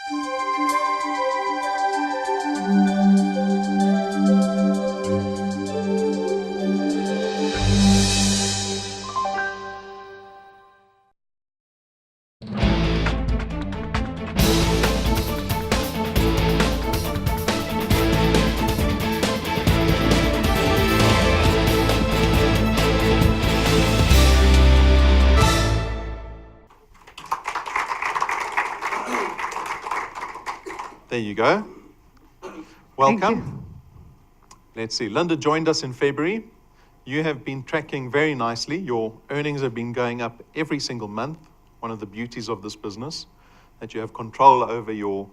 There you go. Welcome. Let's see. Linda joined us in February. You have been tracking very nicely. Your earnings have been going up every single month. One of the beauties of this business, that you have control over your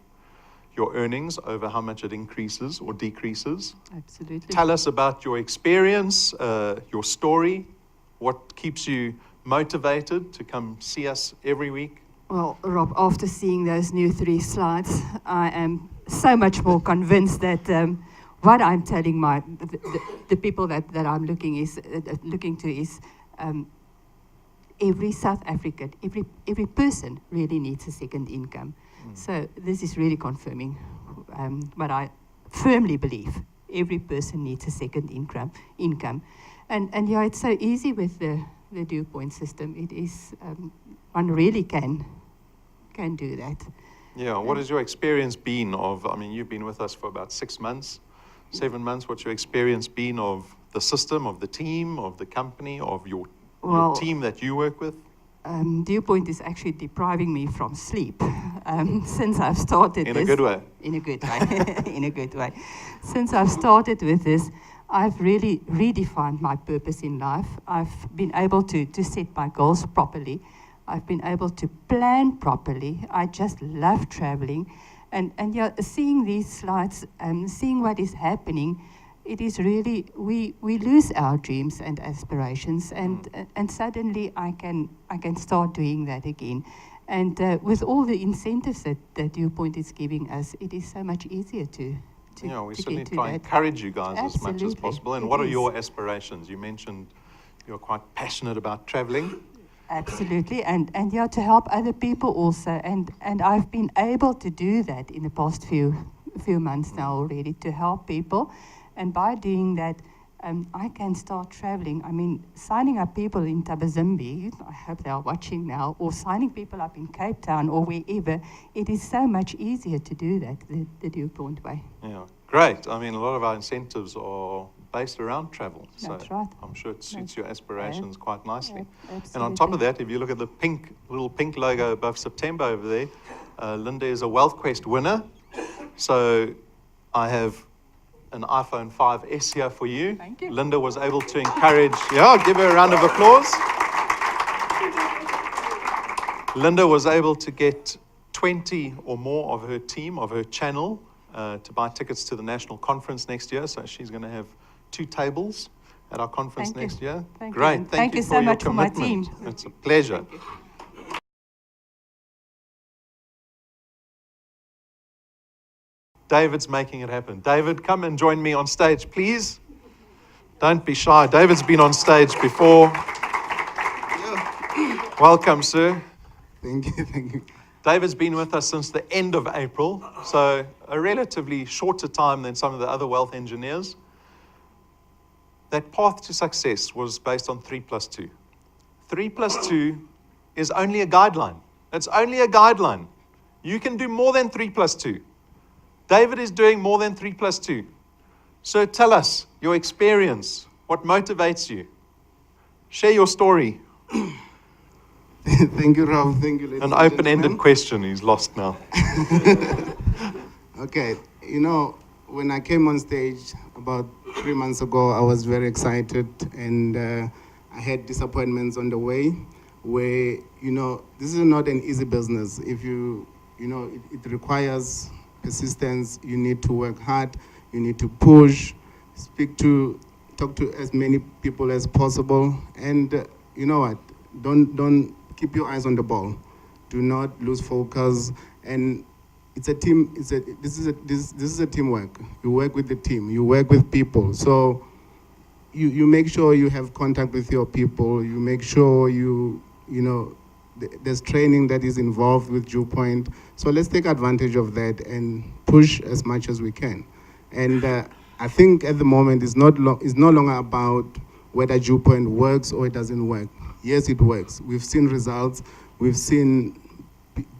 earnings, over how much it increases or decreases. Absolutely. Tell us about your experience, your story, what keeps you motivated to come see us every week. Well, Rob, after seeing those new 3 slides, I am so much more convinced that what I'm telling the people that I'm looking to is every South African, every person really needs a second income. So this is really confirming what I firmly believe. Every person needs a second income. And yeah, it's so easy with the dew point system. It is, one really can do that. Yeah, what has your experience been of, I mean, you've been with us for about 6 months, 7 months. What's your experience been of the system, of the team, of the company, of your team that you work with? Dew point is actually depriving me from sleep since I've started In a good way? In a good way, in a good way. Since I've started with this, I've really redefined my purpose in life. I've been able to set my goals properly. I've been able to plan properly. I just love traveling. And yeah, seeing these slides, seeing what is happening, it is really, we lose our dreams and aspirations, and suddenly I can start doing that again. And with all the incentives that Dew Point is giving us, it is so much easier to we certainly try and encourage you guys as much as possible. And what are your aspirations? You mentioned you're quite passionate about traveling. Absolutely, and yeah, to help other people also, and I've been able to do that in the past few months now already, to help people, and by doing that, I can start traveling. I mean, signing up people in Tabazimbi, I hope they are watching now, or signing people up in Cape Town or wherever, it is so much easier to do that the Dew Point way. Yeah, great. I mean, a lot of our incentives are based around travel. That's so right. I'm sure it suits your aspirations quite nicely. Yeah, and on top of that, if you look at the little pink logo above September over there, Linda is a WealthQuest winner. So I have an iPhone 5S here for you. Thank you. Linda was able to encourage, give her a round of applause. Linda was able to get 20 or more of her team, of her channel, to buy tickets to the national conference next year. So she's going to have 2 tables at our conference next year. Great. Thank you so much for my team. It's a pleasure. David's making it happen. David, come and join me on stage, please. Don't be shy. David's been on stage before. Welcome, sir. Thank you. David's been with us since the end of April, so a relatively shorter time than some of the other wealth engineers. That path to success was based on 3+2. 3+2 is only a guideline. It's only a guideline. You can do more than 3+2. David is doing more than 3+2. So tell us your experience. What motivates you? Share your story. Thank you, Rob. Thank you, ladies An and open-ended gentlemen. question. He's lost now. Okay, when I came on stage about 3 months ago, I was very excited, and I had disappointments on the way where, this is not an easy business. If it requires persistence. You need to work hard. You need to push, talk to as many people as possible. And you know what? Don't keep your eyes on the ball. Do not lose focus. And it's a team. This is a teamwork. You work with the team. You work with people. So you make sure you have contact with your people. You make sure you there's training that is involved with Dew Point. So let's take advantage of that and push as much as we can. And I think at the moment it's no longer about whether Dew Point works or it doesn't work. Yes, it works. We've seen results. We've seen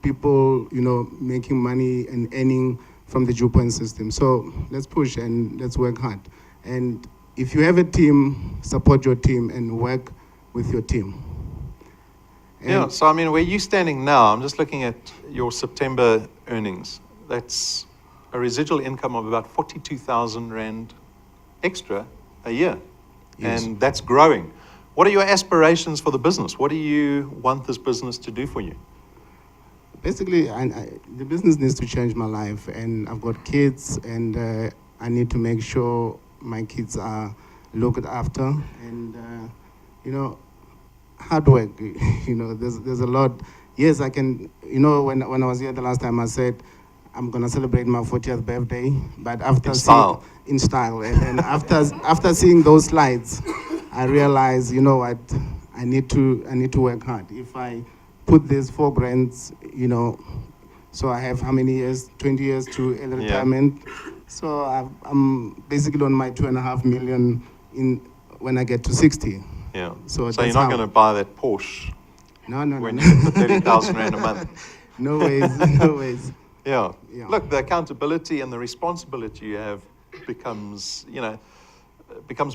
people, making money and earning from the Dew Point system. So let's push and let's work hard. And if you have a team, support your team and work with your team. Yeah, so I mean, where you're standing now, I'm just looking at your September earnings. That's a residual income of about 42,000 Rand extra a year. Yes. And that's growing. What are your aspirations for the business? What do you want this business to do for you? Basically, the business needs to change my life, and I've got kids, and I need to make sure my kids are looked after, and hard work. There's a lot. Yes, I can. When I was here the last time, I said I'm gonna celebrate my 40th birthday, but after in style, and after seeing those slides, I realized, what, I need to work hard. If I put these 4 grants, so I have how many years? 20 years to early retirement. So I'm basically on my 2.5 million when I get to 60. Yeah. So you're not going to buy that Porsche No. when you get the 30,000 Rand a month. No ways, no ways. Yeah. Yeah. Look, the accountability and the responsibility you have becomes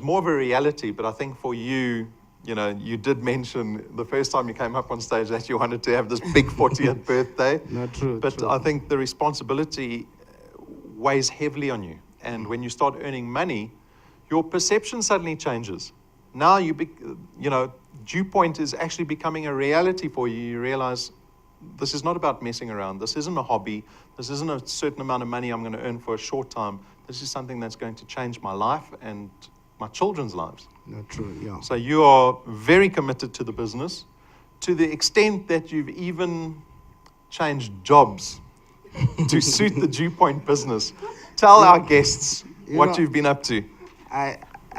more of a reality. But I think for you, you did mention the first time you came up on stage that you wanted to have this big 40th birthday. Not true. But true. I think the responsibility weighs heavily on you. And when you start earning money, your perception suddenly changes. Now Dew Point is actually becoming a reality for you. You realize this is not about messing around. This isn't a hobby. This isn't a certain amount of money I'm going to earn for a short time. This is something that's going to change my life and my children's lives. Not true, yeah. So you are very committed to the business, to the extent that you've even changed jobs to suit the Dew Point business. Tell our guests what you've been up to.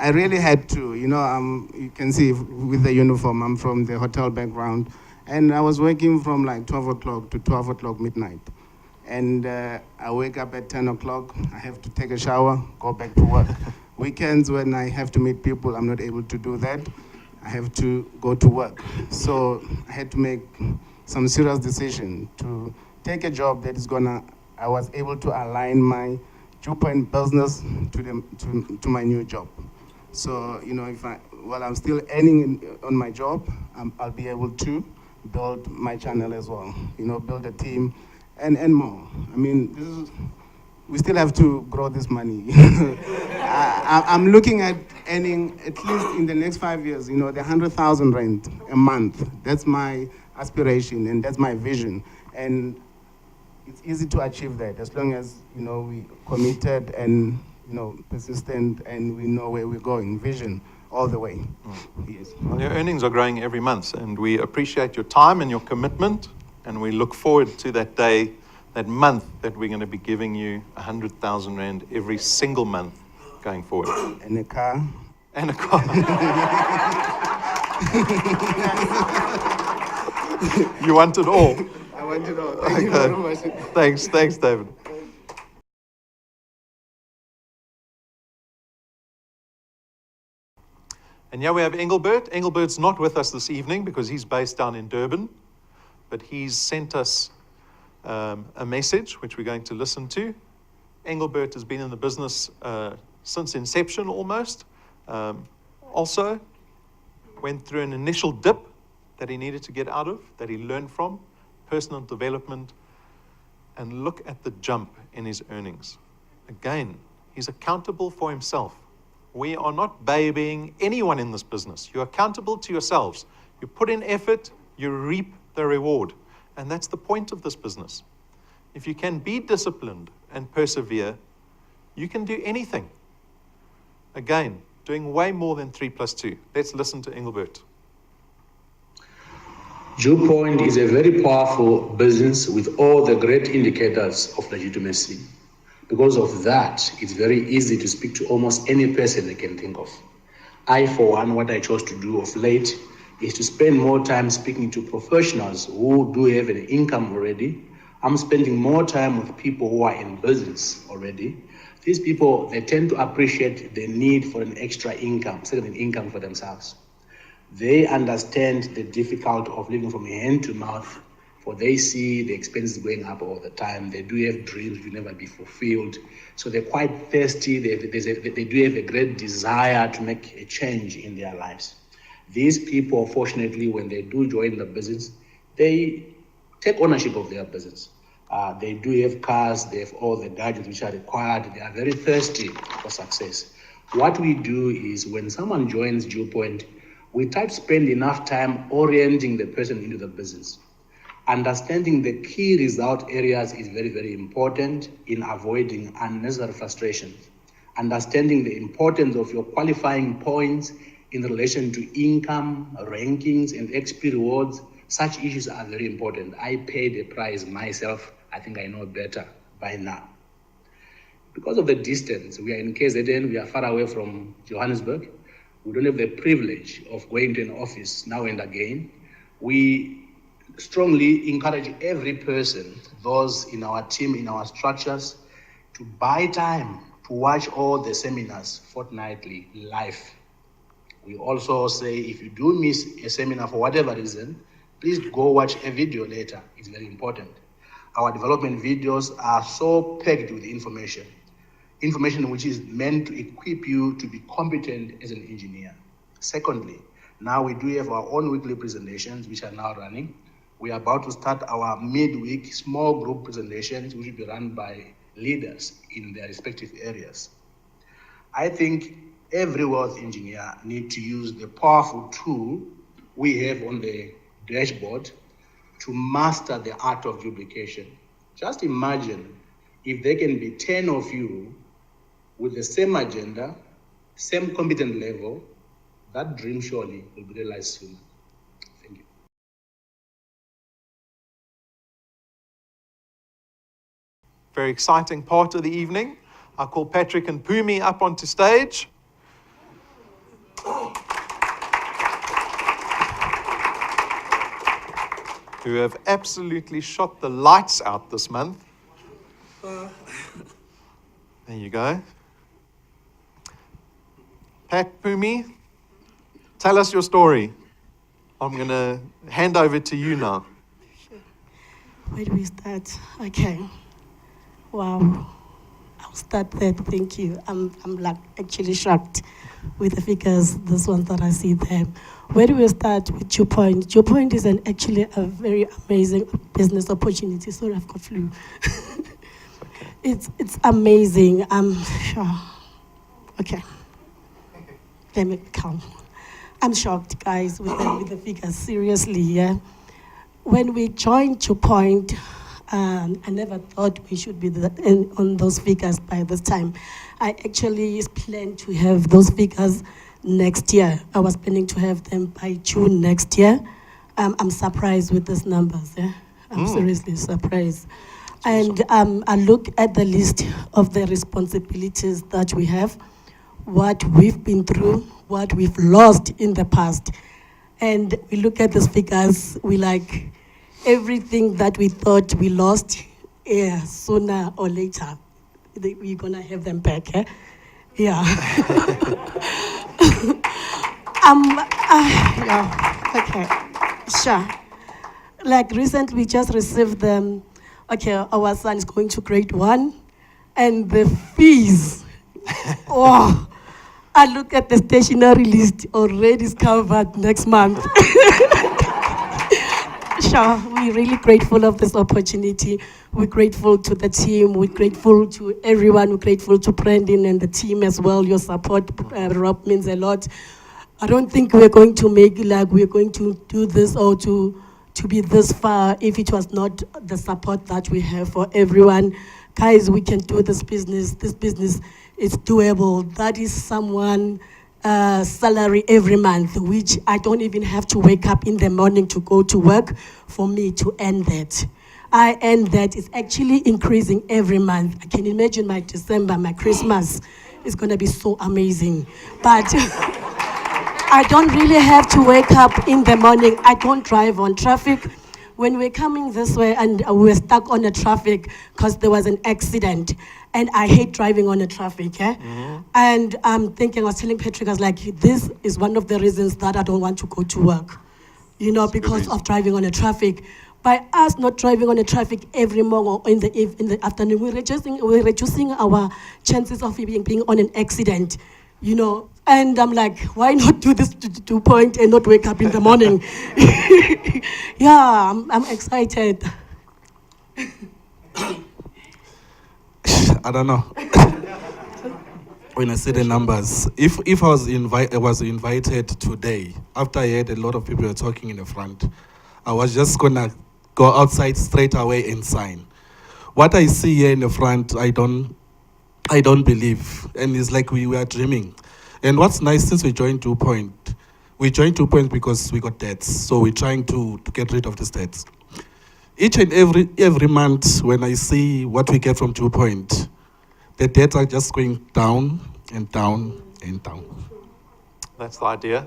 I really had to, you can see with the uniform, I'm from the hotel background, and I was working from like 12 o'clock to 12 o'clock midnight. And I wake up at 10 o'clock, I have to take a shower, go back to work. Weekends when I have to meet people, I'm not able to do that. I have to go to work. So I had to make some serious decision to take a job that is I was able to align my Dew Point business to my new job. So, while I'm still earning on my job, I'll be able to build my channel as well, build a team and more. I mean, we still have to grow this money. I'm looking at earning, at least in the next 5 years, the 100,000 Rand a month. That's my aspiration and that's my vision. And it's easy to achieve that as long as, we committed and, persistent and we know where we're going. Vision all the way. Yes. Well, your earnings are growing every month, and we appreciate your time and your commitment, and we look forward to that day, that month that we're going to be giving you 100,000 Rand every single month going forward. And a car. And a car. You want it all. I want it all. Thank you very much. Thanks, David. And here we have Engelbert. Engelbert's not with us this evening because he's based down in Durban, but he's sent us a message which we're going to listen to. Engelbert has been in the business since inception almost. Also went through an initial dip that he needed to get out of, that he learned from, personal development, and look at the jump in his earnings. Again, he's accountable for himself. We are not babying anyone in this business. You're accountable to yourselves. You put in effort, you reap the reward. And that's the point of this business. If you can be disciplined and persevere, you can do anything. Again, doing way more than 3 + 2. Let's listen to Engelbert. Dew Point is a very powerful business with all the great indicators of legitimacy. Because of that, it's very easy to speak to almost any person they can think of. I, for one, what I chose to do of late is to spend more time speaking to professionals who do have an income already. I'm spending more time with people who are in business already. These people, they tend to appreciate the need for an extra income, second income for themselves. They understand the difficulty of living from hand to mouth, for they see the expenses going up all the time. They do have dreams to never be fulfilled. So they're quite thirsty. They do have a great desire to make a change in their lives. These people, fortunately, when they do join the business, they take ownership of their business. They do have cars, they have all the gadgets which are required. They are very thirsty for success. What we do is when someone joins Dewpoint, we try to spend enough time orienting the person into the business. Understanding the key result areas is very, very important in avoiding unnecessary frustration. Understanding the importance of your qualifying points in relation to income, rankings, and XP rewards, such issues are very important. I paid the price myself. I think I know better by now. Because of the distance, we are in KZN, we are far away from Johannesburg. We don't have the privilege of going to an office now and again. We strongly encourage every person, those in our team, in our structures, to buy time to watch all the seminars fortnightly live. We also say if you do miss a seminar for whatever reason, please go watch a video later. It's very important. Our development videos are so packed with information which is meant to equip you to be competent as an engineer. Secondly, now we do have our own weekly presentations which are now running. We are about to start our midweek small group presentations which will be run by leaders in their respective areas. I think every wealth engineer needs to use the powerful tool we have on the dashboard to master the art of duplication. Just imagine if there can be 10 of you with the same agenda, same competent level, that dream surely will be realized soon. Thank you. Very exciting part of the evening. I call Patrick and Pumi up onto stage. Who have absolutely shot the lights out this month. There you go. Pat, Pumi, tell us your story. I'm going to hand over to you now. Where do we start? Okay. Wow. I'll start there. Thank you. I'm like actually shocked with the figures, this ones that I see there. Where do we start with Dewpoint? Dewpoint is actually a very amazing business opportunity. Sorry, I've got flu. It's amazing. I'm sure. Okay. Let me calm. I'm shocked, guys, with the figures. Seriously, yeah. When we joined Dewpoint, I never thought we should be on those figures by this time. I actually planned to have those figures next year. I was planning to have them by June next year. I'm surprised with these numbers. Yeah? I'm seriously surprised. And I look at the list of the responsibilities that we have, what we've been through, what we've lost in the past. And we look at these figures, we like everything that we thought we lost, sooner or later, we're gonna have them back. Yeah. Yeah. Okay. Sure. Like recently, we just received them. Okay, our son is going to grade 1, and the fees. Oh, I look at the stationery list already is covered next month. Sure, we're really grateful of this opportunity. We're grateful to the team. We're grateful to everyone. We're grateful to Brandon and the team as well. Your support, Rob, means a lot. I don't think we're going to make we're going to do this or to be this far if it was not the support that we have for everyone. Guys, we can do this business. This business is doable. That is someone salary every month, which I don't even have to wake up in the morning to go to work for me to earn that. I earn that. It's actually increasing every month. I can imagine my December, my Christmas is going to be so amazing. But I don't really have to wake up in the morning. I don't drive on traffic. When we're coming this way and we were stuck on the traffic because there was an accident, and I hate driving on the traffic, And I'm thinking, I was telling Patrick, I was like, this is one of the reasons that I don't want to go to work, because of driving on the traffic. By us not driving on the traffic every morning or in the afternoon, we're reducing our chances of being on an accident, And I'm like, why not do this to point and not wake up in the morning? Yeah, I'm excited. I don't know. When I see the numbers, if I was invited today, after I heard a lot of people were talking in the front, I was just gonna go outside straight away and sign. What I see here in the front, I don't believe, and it's like we were dreaming. And what's nice, since we joined 2 Point because we got debts, so we're trying to get rid of these debts. Each and every month, when I see what we get from 2 Point, the debts are just going down and down and down. That's the idea.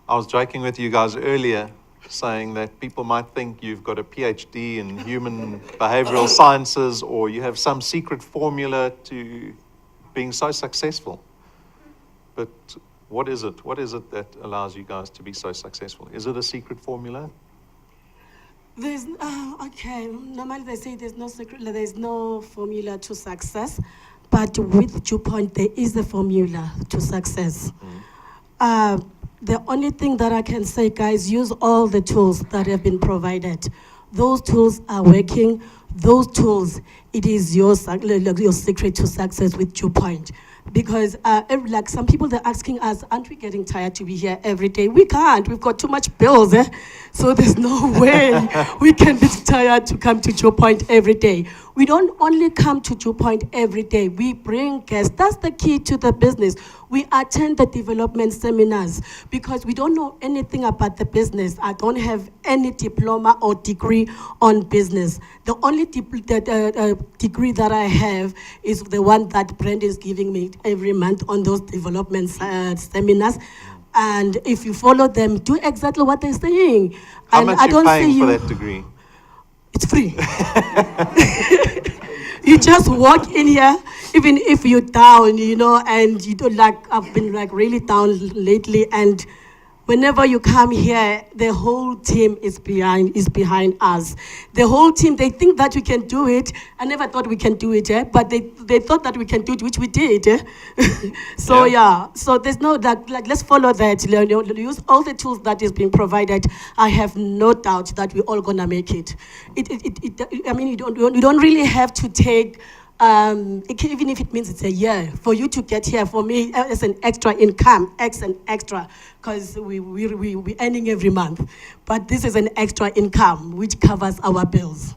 I was joking with you guys earlier, saying that people might think you've got a PhD in human behavioral sciences, or you have some secret formula to being so successful. But what is it? What is it that allows you guys to be so successful? Is it a secret formula? Normally they say there's no secret, there's no formula to success, but with 2 Point, there is a formula to success. The only thing that I can say, guys, use all the tools that have been provided. Those tools are working. Those tools, it is your secret to success with 2 Point. Because like some people, they're asking us, aren't we getting tired to be here every day? We can't. We've got too much bills. So there's no way we can be tired to come to 2 Point every day. We don't only come to 2 Point every day. We bring guests. That's the key to the business. We attend the development seminars because we don't know anything about the business. I don't have any diploma or degree on business. The only degree that I have is the one that Brand is giving me every month on those development seminars. And if you follow them, do exactly what they're saying. How much are you paying for that degree? It's free. You just walk in here, even if you're down, and you don't I've been really down lately, and whenever you come here, the whole team is behind us. The whole team, they think that we can do it. I never thought we can do it, but they thought that we can do it, which we did. So so there's no let's follow that. Use all the tools that is being provided. I have no doubt that we're all gonna make it. You don't really have to take. Even if it means it's a year, for you to get here, for me, it's an extra income, extra, because we're earning every month. But this is an extra income, which covers our bills.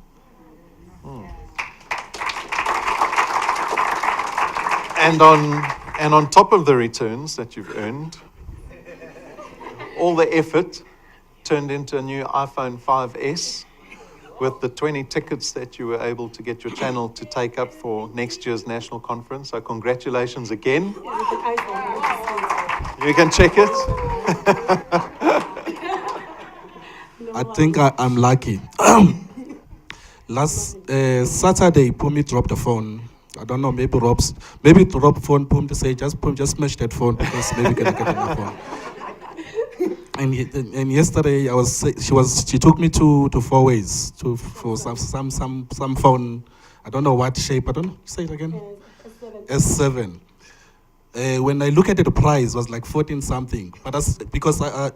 And on top of the returns that you've earned, all the effort turned into a new iPhone 5S, with the 20 tickets that you were able to get your channel to take up for next year's national conference. So congratulations again. You can check it. I think I'm lucky. Last Saturday, Pumi dropped the phone. I don't know, maybe Rob phone Pum to say, just smash that phone because maybe can get on the phone. And yesterday she took me to Four Ways for some phone. I don't know what shape. I don't know. Say it again. S7. When I look at it, the price was like 14 something. But that's because I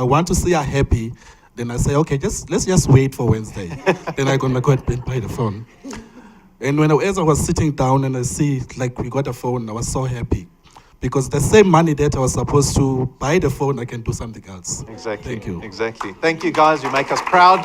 want to see her happy. Then I say, okay, let's just wait for Wednesday. Then I'm gonna go and buy the phone. And as I was sitting down and I see we got a phone, I was so happy. Because the same money that I was supposed to buy the phone, I can do something else. Exactly. Thank you. Exactly. Thank you, guys. You make us proud.